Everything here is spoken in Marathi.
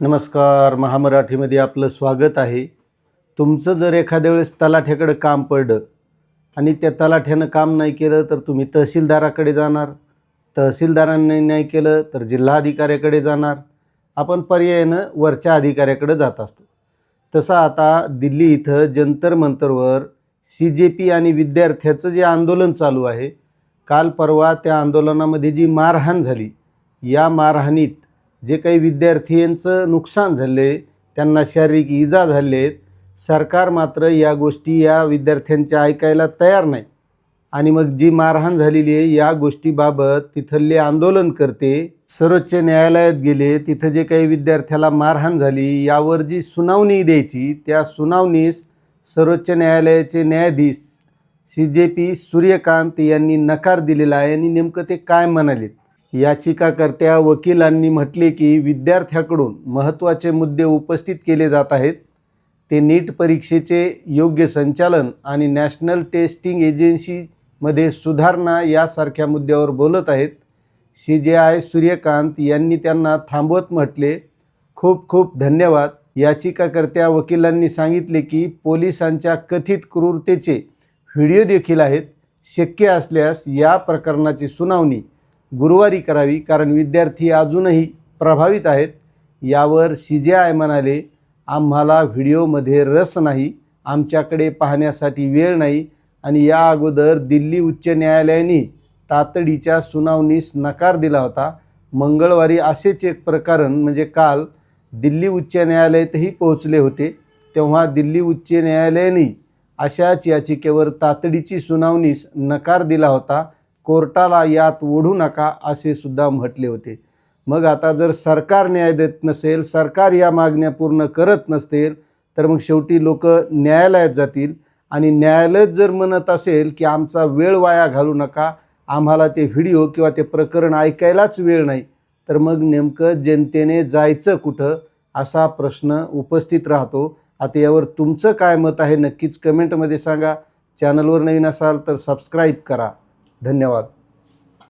नमस्कार. महामराठीमध्ये आपलं स्वागत आहे. तुमचं जर एखाद्या वेळेस तलाठ्याकडे काम पडलं आणि त्या तलाठ्यानं काम नाही केलं तर तुम्ही तहसीलदाराकडे जाणार, तहसीलदारांनी नाही केलं तर जिल्हाधिकाऱ्याकडे जाणार, आपण पर्यायानं वरच्या अधिकाऱ्याकडे जात असतो. तसं आता दिल्ली इथं जंतर मंतरवर CJP आणि विद्यार्थ्याचं जे आंदोलन चालू आहे, काल परवा त्या आंदोलनामध्ये जी मारहाण झाली, या मारहाणीत जे काही विद्यार्थ्यांचं नुकसान झाले, त्यांना शारीरिक इजा झाले आहेत, सरकार मात्र या गोष्टी या विद्यार्थ्यांच्या ऐकायला तयार नाही. आणि मग जी मारहाण झालेली आहे या गोष्टीबाबत तिथले आंदोलनकर्ते सर्वोच्च न्यायालयात गेले. तिथं जे काही विद्यार्थ्याला मारहाण झाली यावर जी सुनावणी द्यायची, त्या सुनावणीस सर्वोच्च न्यायालयाचे न्यायाधीश CJP सूर्यकांत यांनी नकार दिलेला आहे. आणि नेमकं ते काय म्हणाले, याचिकाकर्त्या वकिलांनी म्हटले की विद्यार्थ्याकडून महत्त्वाचे मुद्दे उपस्थित केले जात आहेत. ते नीट परीक्षेचे योग्य संचालन आणि नॅशनल टेस्टिंग एजन्सीमध्ये सुधारणा यासारख्या मुद्द्यावर बोलत आहेत. CJI सूर्यकांत यांनी त्यांना थांबवत म्हटले, खूप खूप धन्यवाद. याचिकाकर्त्या वकिलांनी सांगितले की पोलिसांच्या कथित क्रूरतेचे व्हिडिओ देखील आहेत. शक्य असल्यास या प्रकरणाची सुनावणी गुरुवारी करावी, कारण विद्यार्थी अजूनही प्रभावित आहेत. यावर CJI म्हणाले, आम्हाला व्हिडिओमध्ये रस नाही, आमच्याकडे पाहण्यासाठी वेळ नाही. आणि या अगोदर दिल्ली उच्च न्यायालयाने तातडीच्या सुनावणीस नकार दिला होता. मंगळवारी असेच एक प्रकरण म्हणजे काल दिल्ली उच्च न्यायालयातही पोहोचले होते. तेव्हा दिल्ली उच्च न्यायालयाने अशाच याचिकेवर तातडीची सुनावणीस नकार दिला होता. कोर्टाला यात ओढू नका असे सुद्धा म्हटले होते. मग आता जर सरकार न्याय देत नसेल, सरकार या मागण्या पूर्ण करत नसतील, तर मग शेवटी लोक न्यायालयात जातील. आणि न्यायालय जर म्हणत असेल की आमचा वेळ वाया घालू नका, आम्हाला ते व्हिडिओ किंवा ते प्रकरण ऐकायलाच वेळ नाही, तर मग नेमकं जनतेने जायचं कुठं असा प्रश्न उपस्थित राहतो. आता यावर तुमचं काय मत आहे नक्कीच कमेंटमध्ये सांगा. चॅनलवर नवीन असाल तर सबस्क्राईब करा. धन्यवाद.